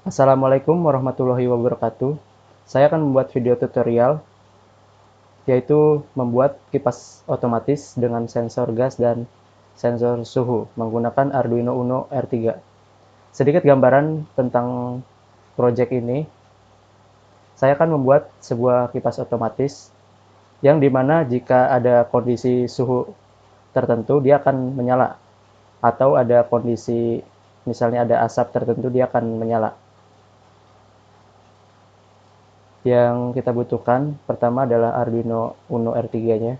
Assalamualaikum warahmatullahi wabarakatuh. Saya akan membuat video tutorial, yaitu membuat kipas otomatis dengan sensor gas dan sensor suhu menggunakan Arduino Uno R3. Sedikit gambaran tentang proyek ini. Saya akan membuat sebuah kipas otomatis yang dimana jika ada kondisi suhu tertentu dia akan menyala, atau ada kondisi misalnya ada asap tertentu dia akan menyala. Yang kita butuhkan pertama adalah Arduino Uno R3-nya.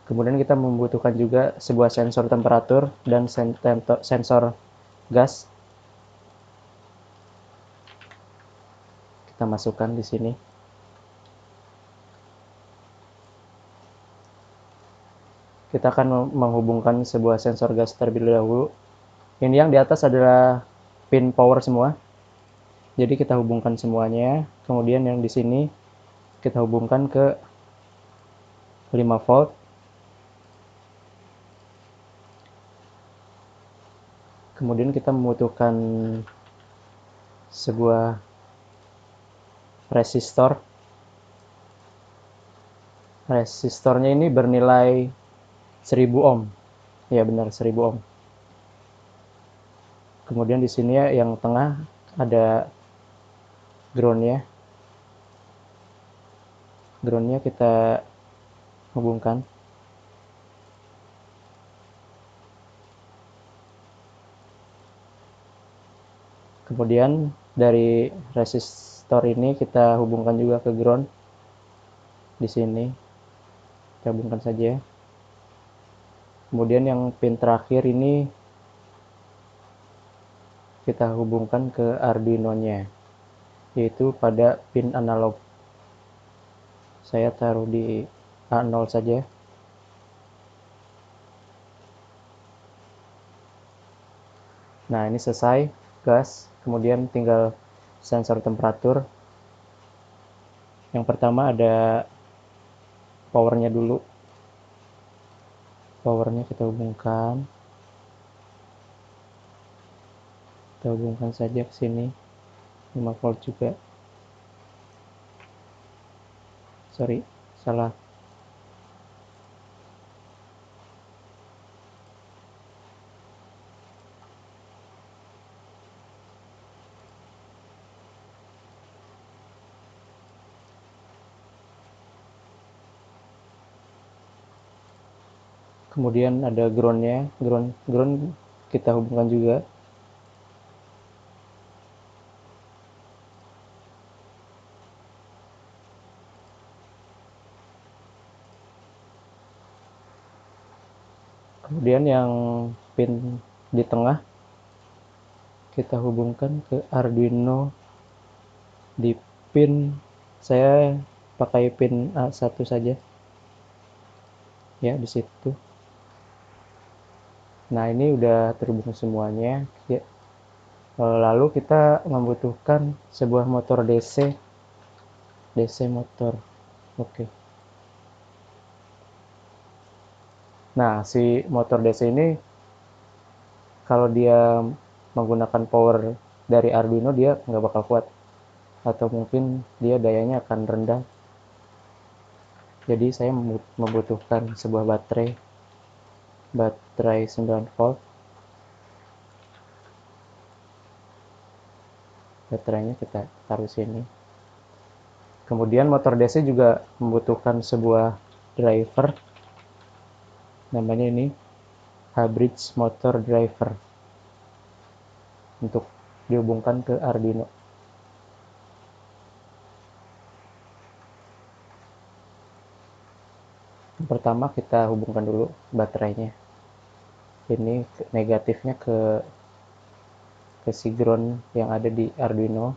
Kemudian kita membutuhkan juga sebuah sensor temperatur dan sensor gas. Kita masukkan di sini. Kita akan menghubungkan sebuah sensor gas terlebih dahulu. Ini yang di atas adalah pin power semua. Jadi kita hubungkan semuanya. Kemudian yang di sini kita hubungkan ke 5 volt. Kemudian kita membutuhkan sebuah resistor. Resistornya ini bernilai 1000 ohm. Ya benar, 1000 ohm. Kemudian di sini yang tengah ada ground-nya. Ground-nya kita hubungkan. Kemudian dari resistor ini kita hubungkan juga ke ground. Di sini kita hubungkan saja. Kemudian yang pin terakhir ini kita hubungkan ke Arduino-nya, yaitu pada pin analog. Saya taruh di A0 saja. Nah, ini selesai gas. Kemudian tinggal sensor temperatur. Yang pertama ada powernya dulu. Powernya kita hubungkan. Kita hubungkan saja ke sini. 5 volt juga. Sorry, salah. Kemudian ada ground-nya. Ground kita hubungkan juga. Kemudian yang pin di tengah kita hubungkan ke Arduino di pin, saya pakai pin A1 saja. Ya, di situ. Nah, ini udah terhubung semuanya. Ya. Lalu kita membutuhkan sebuah motor DC. DC motor. Oke. Nah, si motor DC ini kalau dia menggunakan power dari Arduino dia nggak bakal kuat, atau mungkin dia dayanya akan rendah. Jadi saya membutuhkan sebuah baterai 9 volt. Baterainya kita taruh sini. Kemudian motor DC juga membutuhkan sebuah driver, namanya ini H-bridge motor driver, untuk dihubungkan ke Arduino. Pertama kita hubungkan dulu baterainya. Ini negatifnya ke si ground yang ada di Arduino.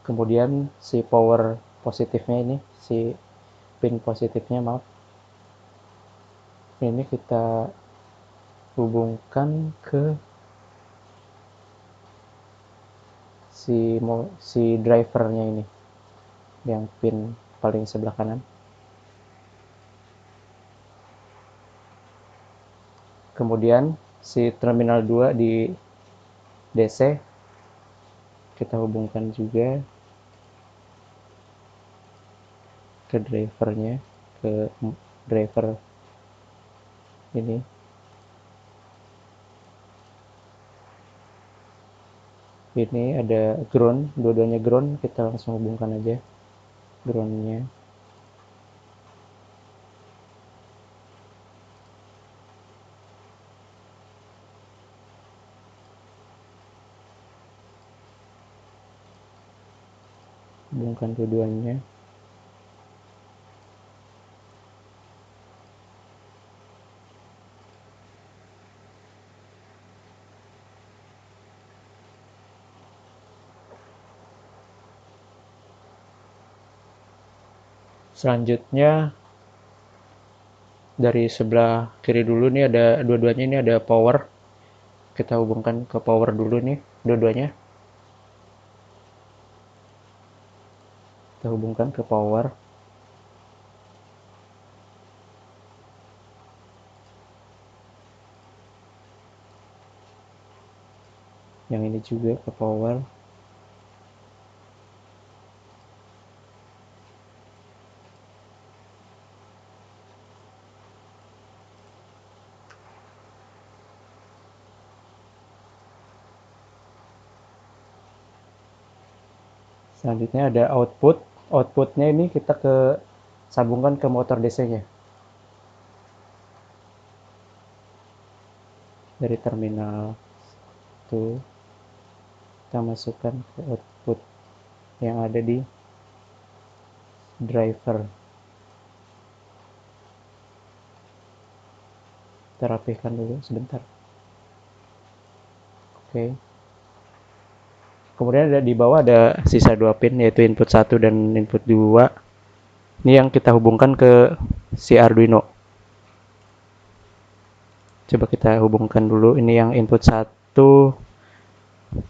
Kemudian si power positifnya ini, si pin positifnya maaf, ini kita hubungkan ke si drivernya ini, yang pin paling sebelah kanan. Kemudian si terminal 2 di DC kita hubungkan juga ke drivernya, ke driver ini. Ini ada ground, dua-duanya ground, kita langsung hubungkan aja groundnya. Hubungkan dua-duanya. Selanjutnya dari sebelah kiri dulu nih, ada dua-duanya, ini ada power. Kita hubungkan ke power dulu nih, dua-duanya. Kita hubungkan ke power. Yang ini juga ke power. Selanjutnya ada output. Outputnya ini kita sambungkan ke motor DC-nya. Dari terminal itu kita masukkan ke output yang ada di driver. Kita rapihkan dulu sebentar. Oke. Kemudian di bawah ada sisa 2 pin, yaitu input 1 dan input 2. Ini yang kita hubungkan ke si Arduino. Coba kita hubungkan dulu. Ini yang input 1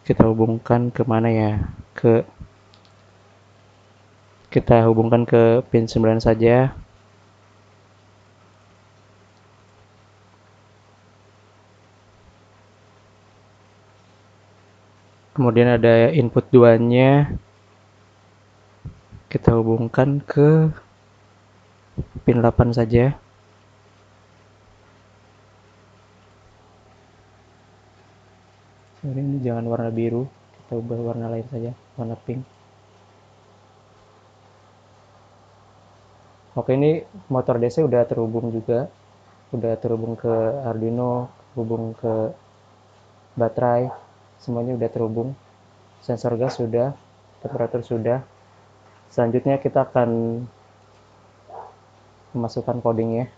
kita hubungkan ke mana ya? Kita hubungkan ke pin 9 saja. Kemudian ada input 2-nya. Kita hubungkan ke pin 8 saja. Sorry, ini jangan warna biru. Kita ubah warna lain saja, warna pink. Oke, ini motor DC udah terhubung juga. Udah terhubung ke Arduino, hubung ke baterai. Semuanya udah terhubung. Sensor gas sudah, temperatur sudah. Selanjutnya kita akan memasukkan codingnya.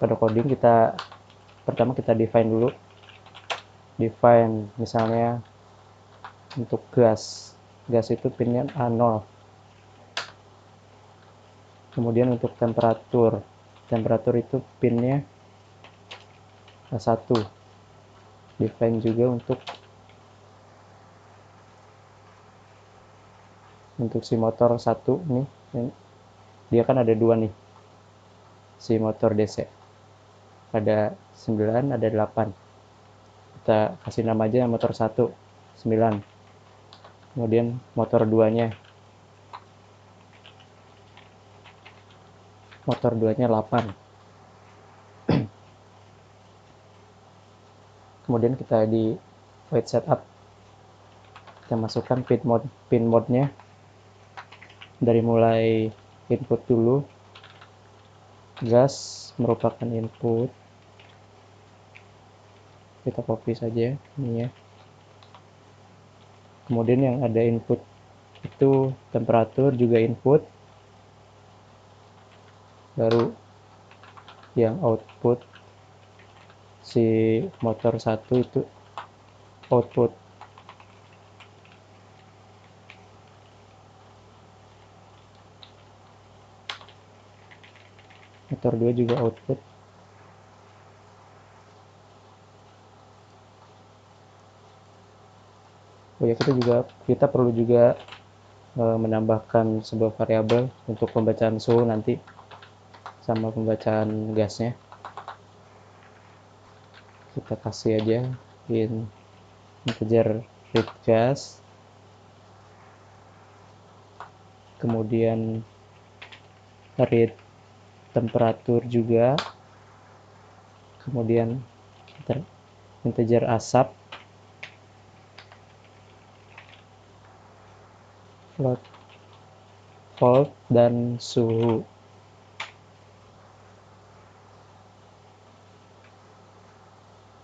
Pada coding pertama kita define dulu. Define misalnya untuk gas itu pinnya A0. Kemudian untuk temperatur itu pinnya A1. Define juga untuk si motor 1 nih, dia kan ada 2 nih, si motor DC ada 9, ada 8. Kita kasih nama aja motor 1 9. Kemudian motor 2-nya 8. Kemudian kita di void setup, kita masukkan pin mode-nya dari mulai input dulu. Gas merupakan input, kita copy saja ini ya. Kemudian yang ada input itu temperatur juga input, baru yang output si motor 1 itu output. motor 2 juga output. Oh ya, kita perlu juga menambahkan sebuah variabel untuk pembacaan suhu nanti sama pembacaan gasnya. Kita kasih aja integer read gas, kemudian read temperatur juga, kemudian integer asap, float volt, dan suhu.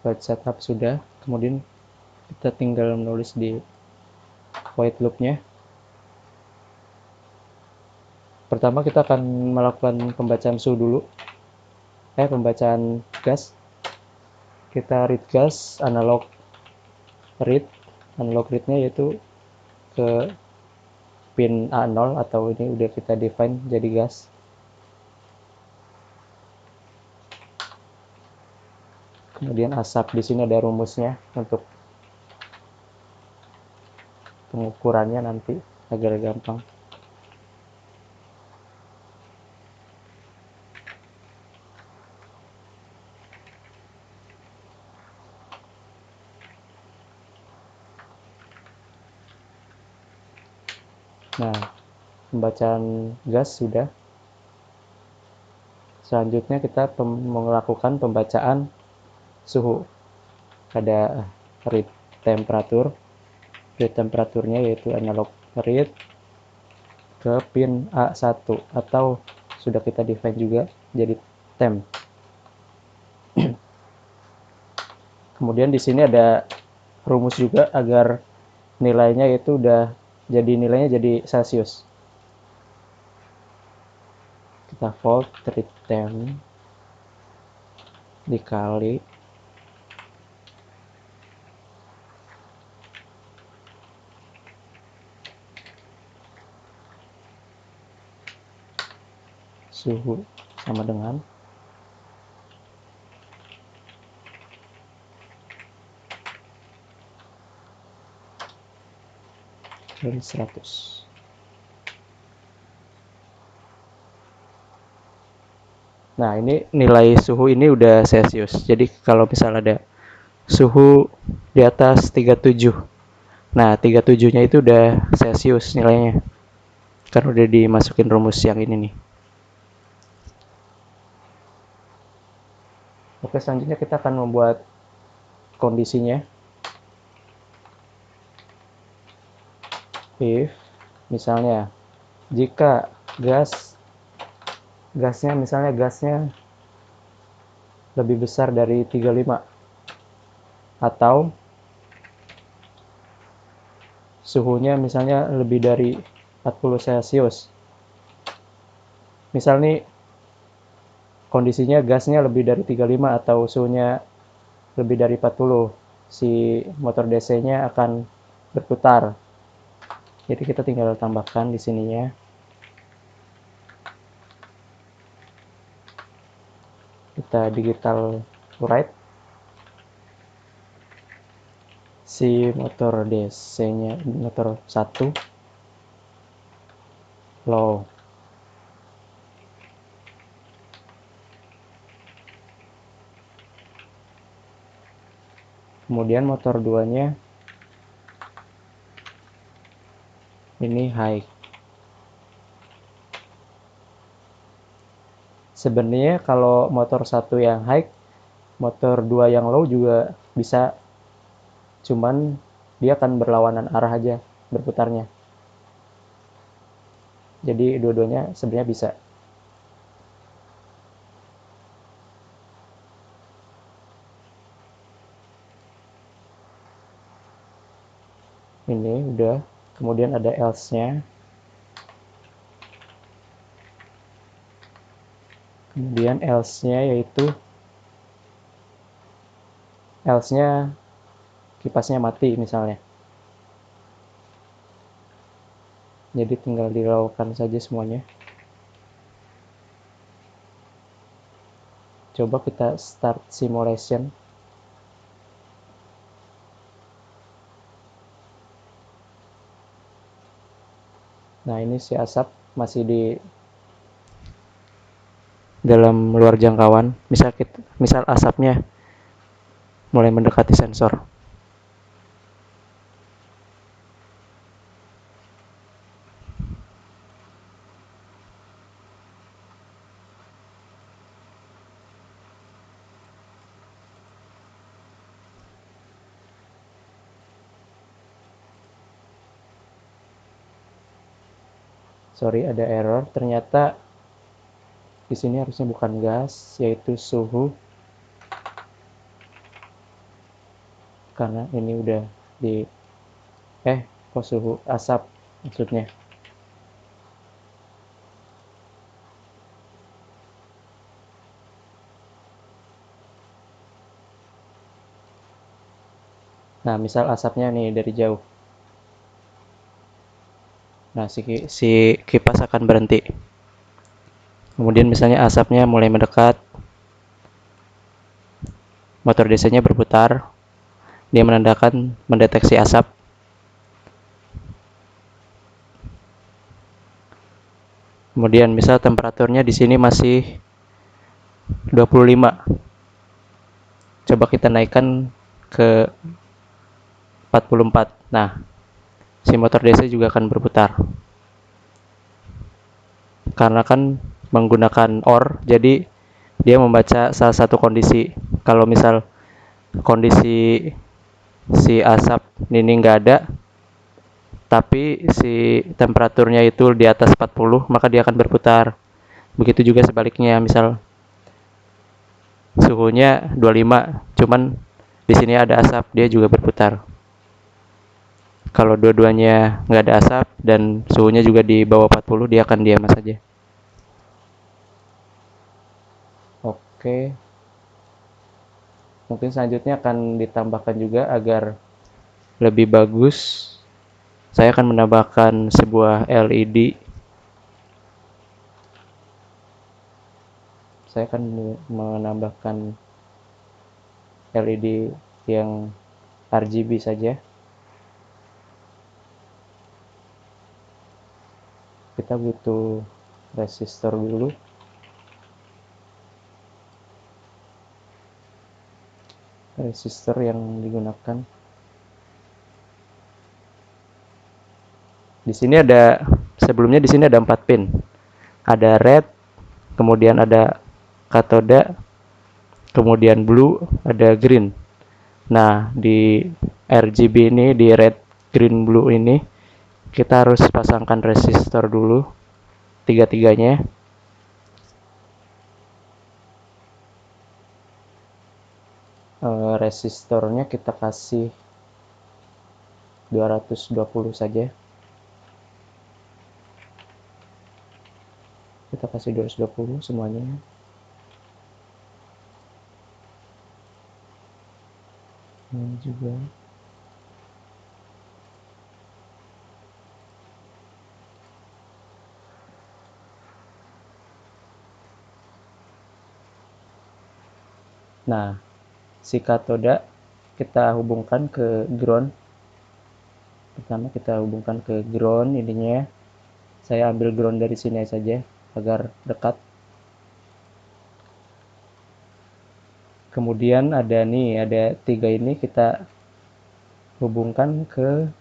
Buat setup sudah, kemudian kita tinggal menulis di while loop-nya. Pertama kita akan melakukan pembacaan suhu dulu, pembacaan gas. Kita read gas, analog read-nya yaitu ke pin A0, atau ini udah kita define jadi gas. Kemudian asap, di sini ada rumusnya untuk pengukurannya nanti agar gampang. Nah, pembacaan gas sudah. Selanjutnya kita melakukan pembacaan suhu. Ada read temperaturnya yaitu analog read ke pin A1, atau sudah kita define juga jadi temp. Kemudian di sini ada rumus juga agar nilainya itu nilainya jadi Celsius. Kita volt read temp dikali suhu sama dengan dari 100. Nah, ini nilai suhu ini udah Celsius. Jadi kalau misal ada suhu di atas 37. Nah, 37-nya itu udah Celsius nilainya. Kan udah dimasukin rumus yang ini nih. Oke, selanjutnya kita akan membuat kondisinya. If misalnya jika gasnya lebih besar dari 35, atau suhunya misalnya lebih dari 40 Celsius. Misal nih kondisinya gasnya lebih dari 35 atau suhunya lebih dari 40, si motor DC-nya akan berputar. Jadi kita tinggal tambahkan di sininya. Kita digital write si motor DC-nya, motor 1 low. Kemudian motor 2-nya ini high. Sebenarnya kalau motor 1 yang high, motor 2 yang low juga bisa, cuman dia akan berlawanan arah aja berputarnya. Jadi dua-duanya sebenarnya bisa. Ini udah. Kemudian ada else-nya. Kemudian else-nya yaitu kipasnya mati misalnya. Jadi tinggal dilakukan saja semuanya. Coba kita start simulation. Nah, ini si asap masih di dalam luar jangkauan. Misal asapnya mulai mendekati sensor. Sorry, ada error. Ternyata di sini harusnya bukan gas, yaitu suhu. Karena ini udah di kok suhu, asap maksudnya. Nah, misal asapnya nih dari jauh. Nah, si kipas akan berhenti. Kemudian misalnya asapnya mulai mendekat, motor DC-nya berputar, dia mendeteksi asap. Kemudian misal temperaturnya di sini masih 25. Coba kita naikkan ke 44. Nah, si motor DC juga akan berputar. Karena kan menggunakan OR, jadi dia membaca salah satu kondisi. Kalau misal kondisi si asap ini nggak ada, tapi si temperaturnya itu di atas 40, maka dia akan berputar. Begitu juga sebaliknya, misal suhunya 25, cuman di sini ada asap, dia juga berputar. Kalau dua-duanya nggak ada asap dan suhunya juga di bawah 40, dia akan diam saja. Oke, mungkin selanjutnya akan ditambahkan juga agar lebih bagus. Saya akan menambahkan sebuah LED. Saya akan menambahkan LED yang RGB saja. Kita butuh resistor dulu. Resistor yang digunakan. Di sini sebelumnya di sini ada 4 pin. Ada red, kemudian ada katoda, kemudian blue, ada green. Nah, di RGB ini, di red, green, blue ini, kita harus pasangkan resistor dulu, tiga-tiganya. Resistornya kita kasih 220 saja. Kita kasih 220 semuanya. Ini juga. Nah, si katoda kita hubungkan ke ground. Pertama kita hubungkan ke ground ininya. Saya ambil ground dari sini saja agar dekat. Kemudian ada 3 ini kita hubungkan ke,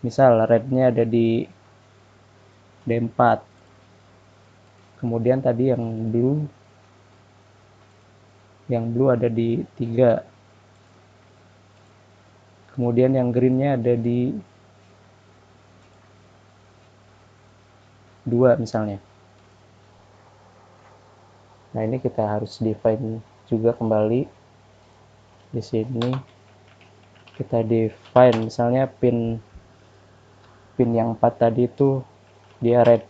misal rednya ada di D4. Kemudian tadi yang blue ada di 3. Kemudian yang greennya ada di 2 misalnya. Nah, ini kita harus define juga kembali. Di sini kita define misalnya pin yang 4 tadi itu dia red.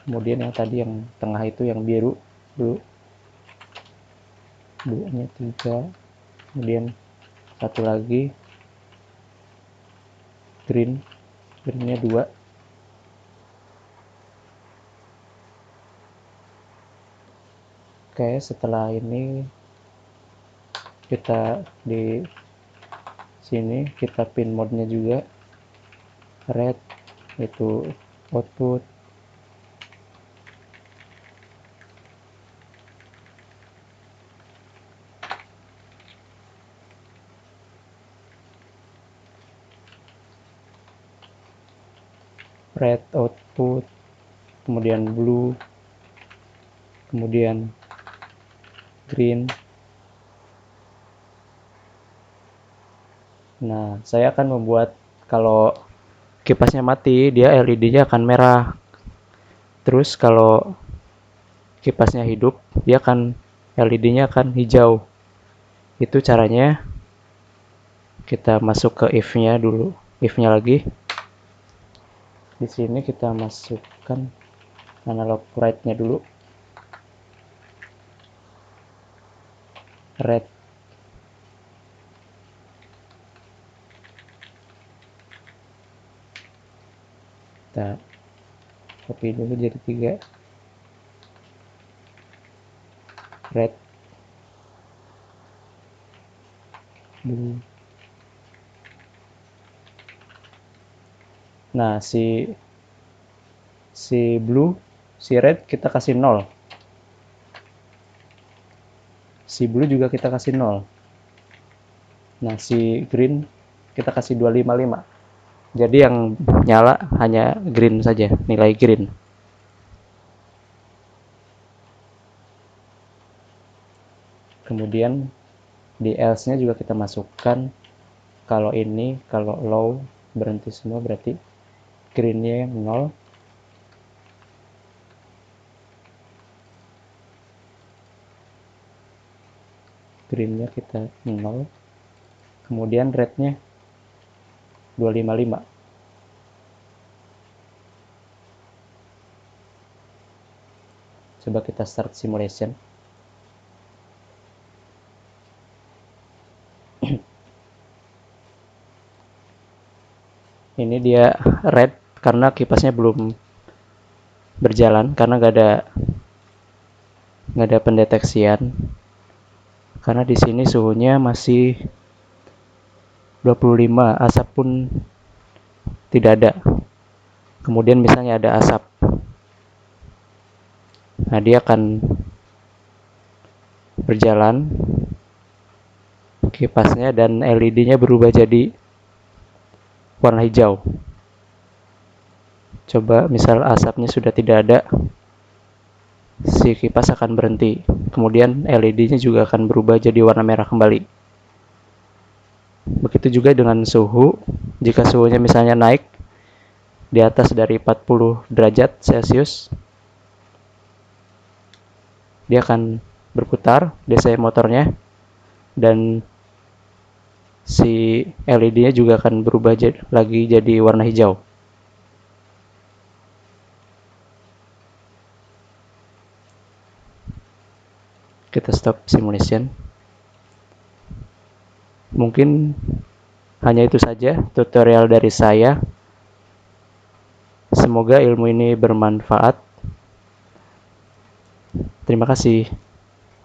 Kemudian yang tadi yang tengah itu yang biru, blue nya 3. Kemudian satu lagi greennya 2. Oke, setelah ini kita di sini kita pin mode-nya juga red, itu output. Red output, kemudian blue, kemudian green. Nah, saya akan membuat kalau kipasnya mati, dia LED-nya akan merah. Terus kalau kipasnya hidup, dia akan LED-nya akan hijau. Itu caranya. Kita masuk ke if-nya dulu. If-nya lagi. Di sini kita masukkan analog write-nya dulu. Red. Kita copy dulu jadi 3. Red. Blue. Nah, si blue, si red kita kasih 0. Si blue juga kita kasih 0. Nah, si green kita kasih 255. Jadi yang nyala hanya green saja, nilai green. Kemudian di else-nya juga kita masukkan kalau ini, kalau low berhenti semua berarti green-nya 0. Green-nya kita 0. Kemudian red-nya 255. Coba kita start simulation. Ini dia red karena kipasnya belum berjalan, karena nggak ada pendeteksian. Karena di sini suhunya masih 25, asap pun tidak ada. Kemudian misalnya ada asap, nah dia akan berjalan kipasnya dan LED-nya berubah jadi warna hijau. Coba misal asapnya sudah tidak ada, si kipas akan berhenti. Kemudian LED-nya juga akan berubah jadi warna merah kembali. Begitu juga dengan suhu. Jika suhunya misalnya naik di atas dari 40 derajat Celcius, dia akan berputar DC motornya dan si LED-nya juga akan berubah lagi jadi warna hijau. Kita stop simulation. Mungkin hanya itu saja tutorial dari saya. Semoga ilmu ini bermanfaat. Terima kasih.